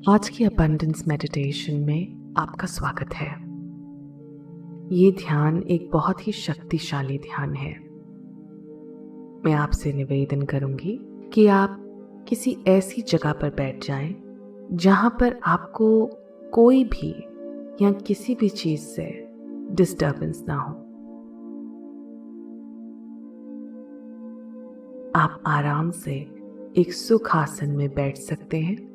आज की abundance meditation में आपका स्वागत है। ये ध्यान एक बहुत ही शक्तिशाली ध्यान है। मैं आपसे निवेदन करूंगी कि आप किसी ऐसी जगह पर बैठ जाएं जहां पर आपको कोई भी या किसी भी चीज से डिस्टर्बेंस ना हो। आप आराम से एक सुखासन में बैठ सकते हैं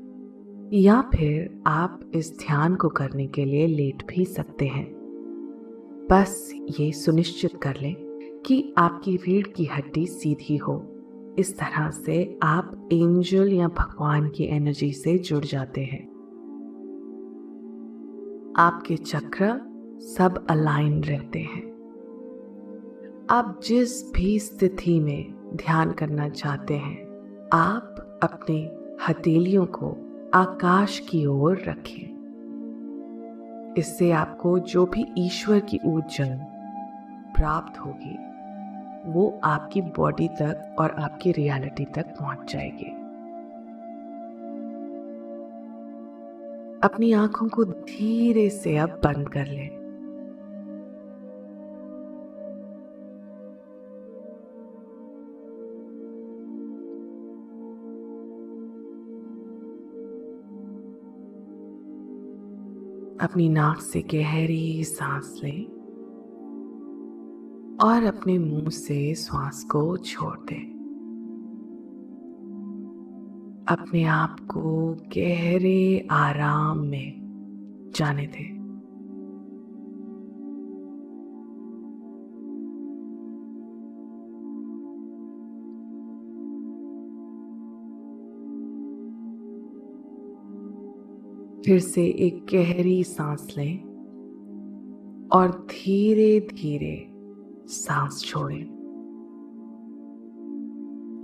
या फिर आप इस ध्यान को करने के लिए लेट भी सकते हैं। बस ये सुनिश्चित कर लें कि आपकी रीढ़ की हड्डी सीधी हो। इस तरह से आप एंजल या भगवान की एनर्जी से जुड़ जाते हैं। आपके चक्र सब अलाइन रहते हैं। आप जिस भी स्थिति में ध्यान करना चाहते हैं, आप अपने हथेलियों को आकाश की ओर रखें। इससे आपको जो भी ईश्वर की ऊर्जा प्राप्त होगी वो आपकी बॉडी तक और आपकी रियलिटी तक पहुंच जाएगी। अपनी आंखों को धीरे से अब बंद कर लें। अपनी नाक से गहरी सांस लें और अपने मुंह से श्वास को छोड़ दें। अपने आप को गहरे आराम में जाने दें। फिर से एक गहरी सांस लें और धीरे धीरे सांस छोड़ें।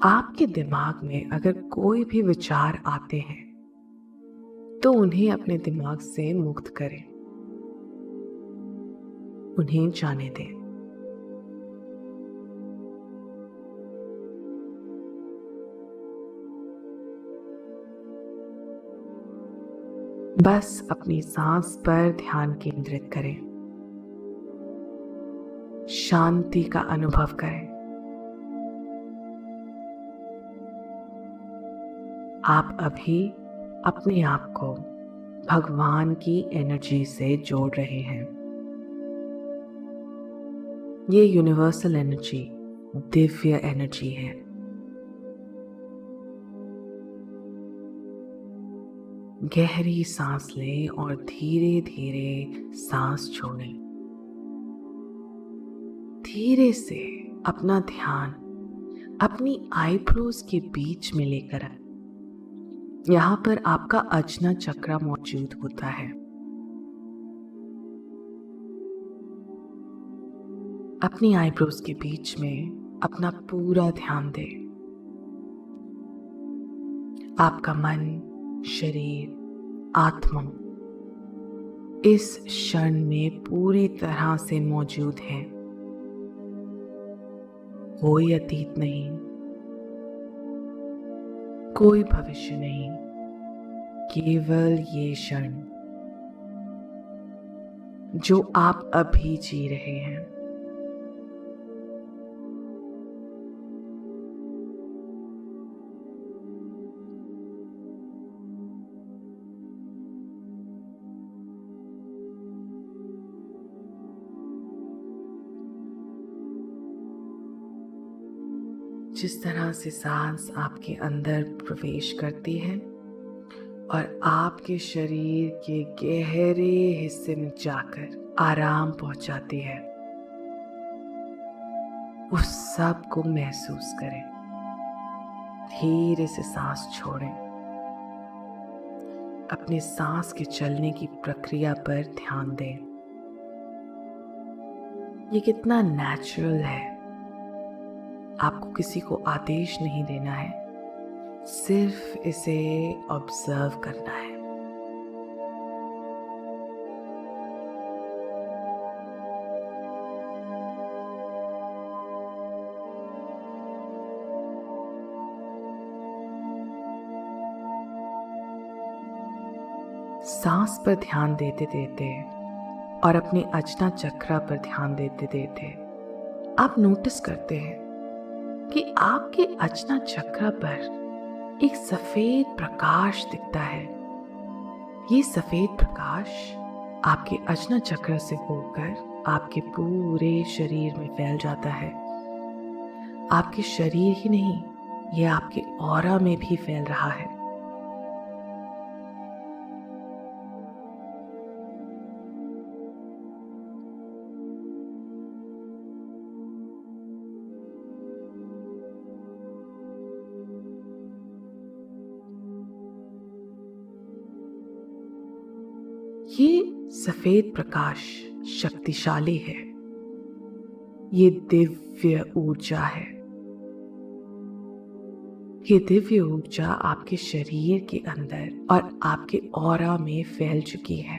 आपके दिमाग में अगर कोई भी विचार आते हैं तो उन्हें अपने दिमाग से मुक्त करें, उन्हें जाने दें। बस अपनी सांस पर ध्यान केंद्रित करें, शांति का अनुभव करें। आप अभी अपने आप को भगवान की एनर्जी से जोड़ रहे हैं। ये यूनिवर्सल एनर्जी दिव्य एनर्जी है। गहरी सांस लें और धीरे धीरे सांस छोड़ें। धीरे से अपना ध्यान अपनी आईब्रोज के बीच में लेकर आए। यहाँ पर आपका अजना चक्र मौजूद होता है। अपनी आईब्रोज के बीच में अपना पूरा ध्यान दें। आपका मन, शरीर, आत्मा इस क्षण में पूरी तरह से मौजूद है। कोई अतीत नहीं, कोई भविष्य नहीं, केवल ये क्षण जो आप अभी जी रहे हैं। जिस तरह से सांस आपके अंदर प्रवेश करती है और आपके शरीर के गहरे हिस्से में जाकर आराम पहुंचाती है, उस सब को महसूस करें। धीरे से सांस छोड़ें। अपने सांस के चलने की प्रक्रिया पर ध्यान दें। ये कितना नेचुरल है। आपको किसी को आदेश नहीं देना है, सिर्फ इसे ऑब्जर्व करना है। सांस पर ध्यान देते देते और अपने अजना चक्रा पर ध्यान देते देते आप नोटिस करते हैं कि आपके अजना चक्रा पर एक सफेद प्रकाश दिखता है। ये सफेद प्रकाश आपके अजना चक्र से होकर आपके पूरे शरीर में फैल जाता है। आपके शरीर ही नहीं, ये आपके ऑरा में भी फैल रहा है। ये सफेद प्रकाश शक्तिशाली है। ये दिव्य ऊर्जा है। ये दिव्य ऊर्जा आपके शरीर के अंदर और आपके ऑरा में फैल चुकी है।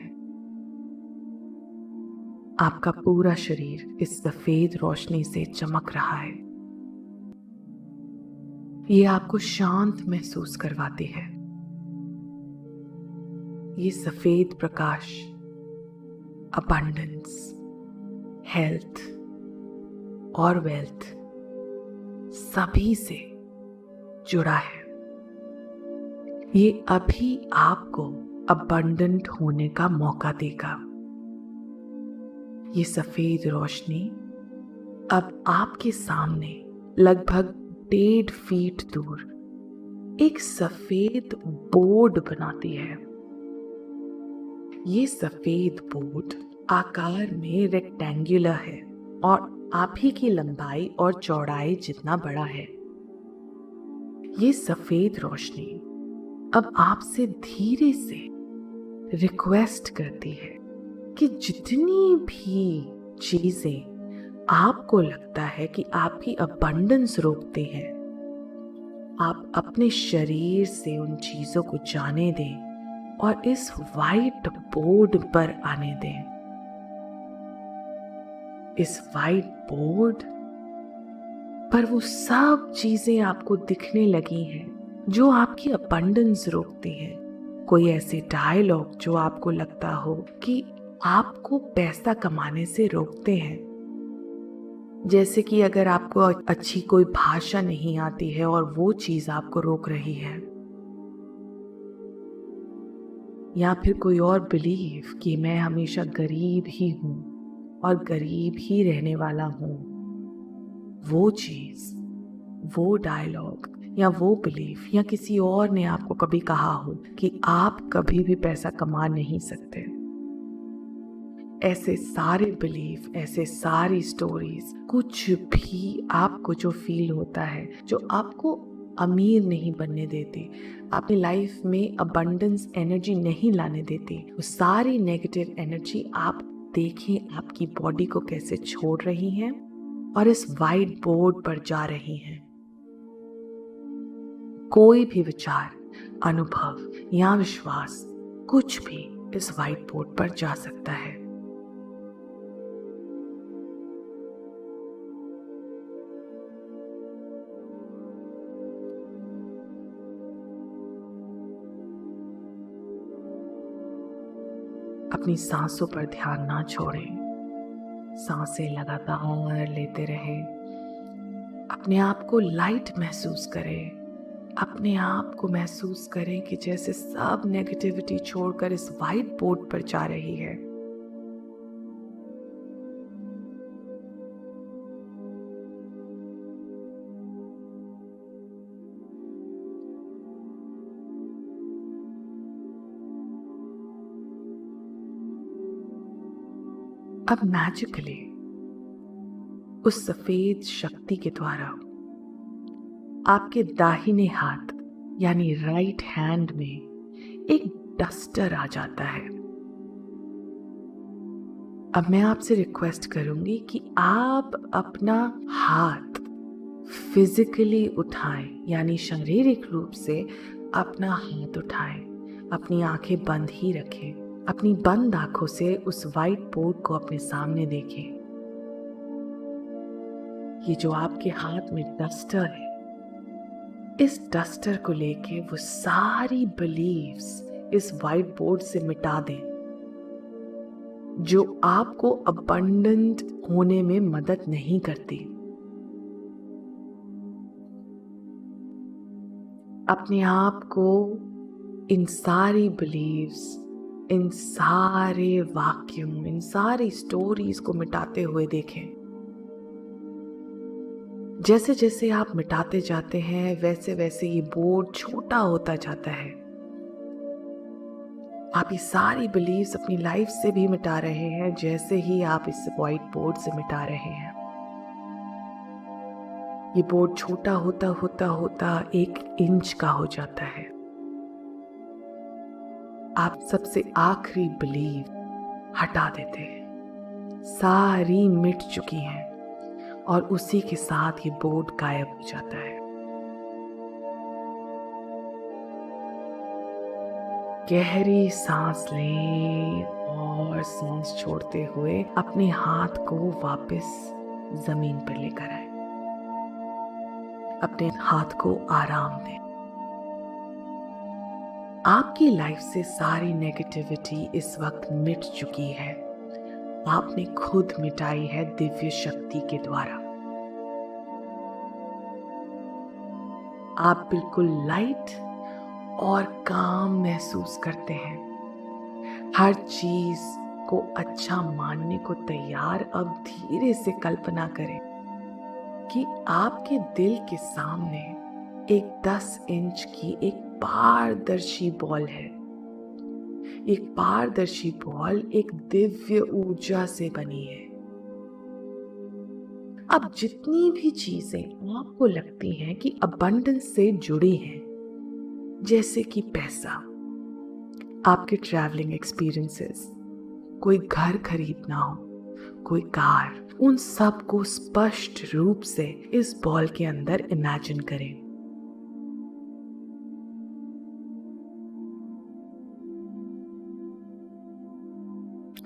आपका पूरा शरीर इस सफेद रोशनी से चमक रहा है। ये आपको शांत महसूस करवाती है। ये सफेद प्रकाश अबंडेंस, हेल्थ और वेल्थ सभी से जुड़ा है। ये अभी आपको अबंडेंट होने का मौका देगा। ये सफेद रोशनी अब आपके सामने लगभग 1.5 फीट दूर एक सफेद बोर्ड बनाती है। ये सफेद बोर्ड आकार में रेक्टेंगुलर है और आप ही की लंबाई और चौड़ाई जितना बड़ा है। ये सफेद रोशनी अब आपसे धीरे से रिक्वेस्ट करती है कि जितनी भी चीजें आपको लगता है कि आपकी अबंडेंस रोकते हैं, आप अपने शरीर से उन चीजों को जाने दें और इस वाइट बोर्ड पर आने दें। इस वाइट बोर्ड पर वो सब चीजें आपको दिखने लगी हैं जो आपकी अबंडेंस रोकती हैं। कोई ऐसे डायलॉग जो आपको लगता हो कि आपको पैसा कमाने से रोकते हैं, जैसे कि अगर आपको अच्छी कोई भाषा नहीं आती है और वो चीज आपको रोक रही है, या फिर कोई और बिलीफ कि मैं हमेशा गरीब ही हूं और गरीब ही रहने वाला हूं। वो चीज, वो डायलॉग या वो बिलीफ या किसी और ने आपको कभी कहा हो कि आप कभी भी पैसा कमा नहीं सकते। ऐसे सारे बिलीफ, ऐसे सारी स्टोरीज, कुछ भी आपको जो फील होता है, जो आपको अमीर नहीं बनने देती, अपनी लाइफ में अबंडेंस एनर्जी नहीं लाने देती, वो सारी नेगेटिव एनर्जी आप देखें आपकी बॉडी को कैसे छोड़ रही हैं और इस वाइट बोर्ड पर जा रही हैं। कोई भी विचार, अनुभव या विश्वास, कुछ भी इस वाइट बोर्ड पर जा सकता है। अपनी सांसों पर ध्यान ना छोड़ें। सांसें लगातार लेते रहें। अपने आप को लाइट महसूस करें। अपने आप को महसूस करें कि जैसे सब नेगेटिविटी छोड़कर इस वाइट बोर्ड पर जा रही है। अब मैजिकली उस सफेद शक्ति के द्वारा आपके दाहिने हाथ यानी राइट हैंड में एक डस्टर आ जाता है। अब मैं आपसे रिक्वेस्ट करूंगी कि आप अपना हाथ फिजिकली उठाएं, यानी शारीरिक रूप से अपना हाथ उठाएं। अपनी आंखें बंद ही रखें। अपनी बंद आंखों से उस वाइट बोर्ड को अपने सामने देखें। ये जो आपके हाथ में डस्टर है, इस डस्टर को लेके वो सारी बिलीव्स इस व्हाइट बोर्ड से मिटा दें जो आपको अबंडेंट होने में मदद नहीं करती। अपने आप को इन सारी बिलीव्स, इन सारे वाक्यों, इन सारी स्टोरीज को मिटाते हुए देखें। जैसे जैसे आप मिटाते जाते हैं वैसे वैसे ये बोर्ड छोटा होता जाता है। आप ये सारी बिलीव्स अपनी लाइफ से भी मिटा रहे हैं जैसे ही आप इस व्हाइट बोर्ड से मिटा रहे हैं। ये बोर्ड छोटा होता होता होता 1 इंच का हो जाता है। आप सबसे आखिरी बिलीव हटा देते हैं। सारी मिट चुकी हैं और उसी के साथ ये बोर्ड गायब हो जाता है। गहरी सांस लें और सांस छोड़ते हुए अपने हाथ को वापस जमीन पर लेकर आए। अपने हाथ को आराम दें। आपकी लाइफ से सारी नेगेटिविटी इस वक्त मिट चुकी है। आपने खुद मिटाई है दिव्य शक्ति के द्वारा। आप बिल्कुल लाइट और काम महसूस करते हैं। हर चीज को अच्छा मानने को तैयार। अब धीरे से कल्पना करें कि आपके दिल के सामने एक 10 इंच की एक पारदर्शी बॉल है। एक पारदर्शी बॉल एक दिव्य ऊर्जा से बनी है। अब जितनी भी चीजें आपको लगती हैं कि अबंडेंस से जुड़ी हैं, जैसे कि पैसा, आपके ट्रैवलिंग एक्सपीरियंसेस, कोई घर खरीदना हो, कोई कार, उन सब को स्पष्ट रूप से इस बॉल के अंदर इमेजिन करें।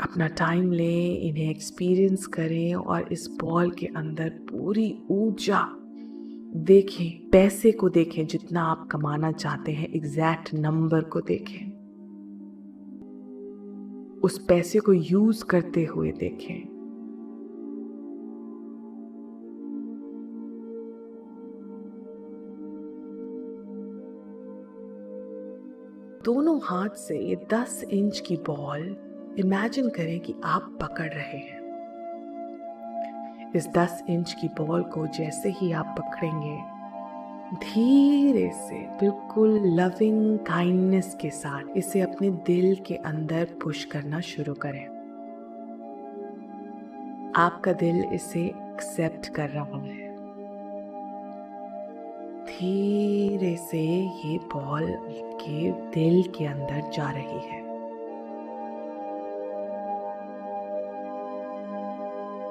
अपना टाइम लें, इन्हें एक्सपीरियंस करें और इस बॉल के अंदर पूरी ऊर्जा देखें। पैसे को देखें जितना आप कमाना चाहते हैं, एग्जैक्ट नंबर को देखें। उस पैसे को यूज करते हुए देखें। दोनों हाथ से ये 10 इंच की बॉल इमेजिन करें कि आप पकड़ रहे हैं। इस 10 इंच की बॉल को जैसे ही आप पकड़ेंगे, धीरे से बिल्कुल लविंग काइंडनेस के साथ इसे अपने दिल के अंदर पुश करना शुरू करें। आपका दिल इसे एक्सेप्ट कर रहा है। धीरे से ये बॉल आपके दिल के अंदर जा रही है।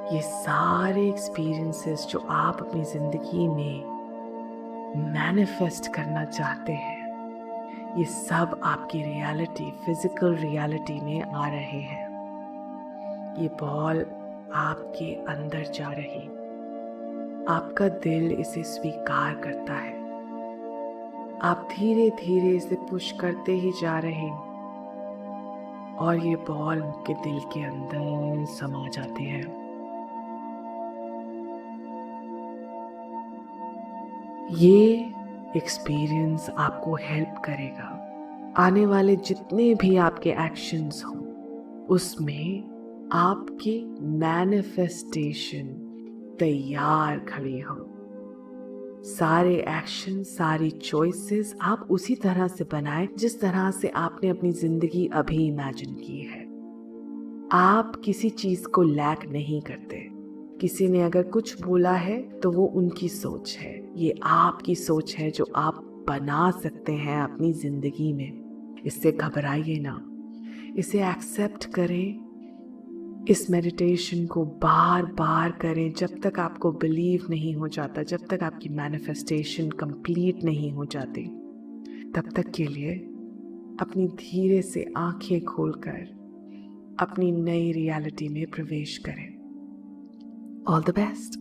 ये सारे एक्सपीरियंसेस जो आप अपनी जिंदगी में मैनिफेस्ट करना चाहते हैं, ये सब आपकी रियलिटी, फिजिकल रियलिटी में आ रहे हैं। ये बॉल आपके अंदर जा रही, आपका दिल इसे स्वीकार करता है। आप धीरे धीरे इसे पुश करते ही जा रहे हैं और ये बॉल आपके दिल के अंदर समा जाती है। ये एक्सपीरियंस आपको हेल्प करेगा आने वाले जितने भी आपके एक्शंस हों, उसमें आपकी मैनिफेस्टेशन तैयार खड़ी हो। सारे एक्शन, सारी चॉइसेस आप उसी तरह से बनाएं जिस तरह से आपने अपनी जिंदगी अभी इमेजिन की है। आप किसी चीज को लैक नहीं करते। किसी ने अगर कुछ बोला है तो वो उनकी सोच है, ये आपकी सोच है जो आप बना सकते हैं अपनी जिंदगी में। इससे घबराइए ना, इसे एक्सेप्ट करें। इस मेडिटेशन को बार बार करें जब तक आपको बिलीव नहीं हो जाता, जब तक आपकी मैनिफेस्टेशन कंप्लीट नहीं हो जाती। तब तक के लिए अपनी धीरे से आंखें खोलकर अपनी नई रियलिटी में प्रवेश करें। All the best.